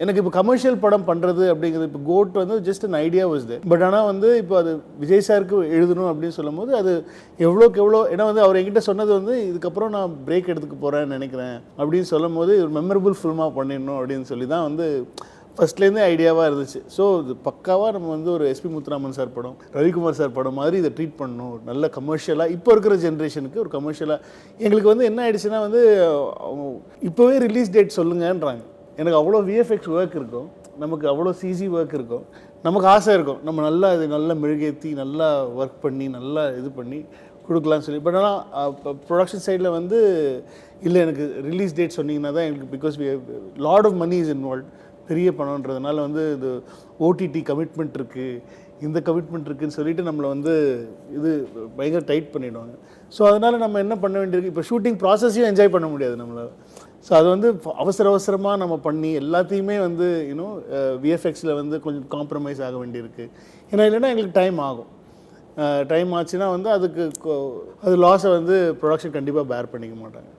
எனக்கு இப்போ கமர்ஷியல் படம் பண்ணுறது அப்படிங்கிறது இப்போ கோட் வந்து just an idea was there. But ஆனால் வந்து இப்போ அது விஜய் சாருக்கு எழுதணும் அப்படின்னு சொல்லும் போது அது எவ்வளோக்கு எவ்வளோ, ஏன்னா வந்து அவர் என்கிட்ட சொன்னது வந்து இதுக்கப்புறம் நான் பிரேக் எடுத்துக்க போகிறேன்னு நினைக்கிறேன் அப்படின்னு சொல்லும் போது ஒரு மெமரபுள் ஃபில்மாக பண்ணிடணும் அப்படின்னு சொல்லி தான் வந்து ஃபஸ்ட்லேருந்தே ஐடியாவாக இருந்துச்சு. ஸோ இது பக்காவாக நம்ம வந்து ஒரு எஸ்பி முத்துராமன் சார் படம், ரவிக்குமார் சார் படம் மாதிரி இதை ட்ரீட் பண்ணணும். நல்ல கமர்ஷியலாக இப்போ இருக்கிற ஜென்ரேஷனுக்கு ஒரு கமர்ஷியலாக. எங்களுக்கு வந்து என்ன ஆயிடுச்சுன்னா வந்து அவங்க இப்போவே ரிலீஸ் டேட் சொல்லுங்கன்றாங்க. எனக்கு அவ்வளோ விஎஃப்எக்ஸ் ஒர்க் இருக்கும், நமக்கு அவ்வளோ சிஜி ஒர்க் இருக்கும், நமக்கு ஆசை இருக்கும் நம்ம நல்லா இது நல்லா மெழுகேற்றி நல்லா ஒர்க் பண்ணி நல்லா இது பண்ணி கொடுக்கலான்னு சொல்லி. பட் ஆனால் ப்ரொடக்ஷன் சைடில் வந்து இல்லை, எனக்கு ரிலீஸ் டேட் சொன்னீங்கன்னா தான் எங்களுக்கு, because lot of money is involve, பெரிய பணம்ன்றதுனால வந்து இது ஓடிடி கமிட்மெண்ட் இருக்குது, இந்த கமிட்மெண்ட் இருக்குதுன்னு சொல்லிட்டு நம்மளை வந்து இது பயங்கர டைட் பண்ணிவிடுவாங்க. ஸோ அதனால் நம்ம என்ன பண்ண வேண்டியிருக்கு, இப்போ ஷூட்டிங் ப்ராசஸையும் என்ஜாய் பண்ண முடியாது நம்மளால். ஸோ அது வந்து அவசரமாக நம்ம பண்ணி எல்லாத்தையுமே வந்து இன்னும் விஎஃப்எக்ஸில் வந்து கொஞ்சம் காம்ப்ரமைஸ் ஆக வேண்டியிருக்கு. ஏன்னா இல்லைன்னா எங்களுக்கு டைம் ஆகும். டைம் ஆச்சுன்னா வந்து அதுக்கு அது லாஸை வந்து ப்ரொடக்ஷன் கண்டிப்பாக பேர் பண்ணிக்க மாட்டாங்க.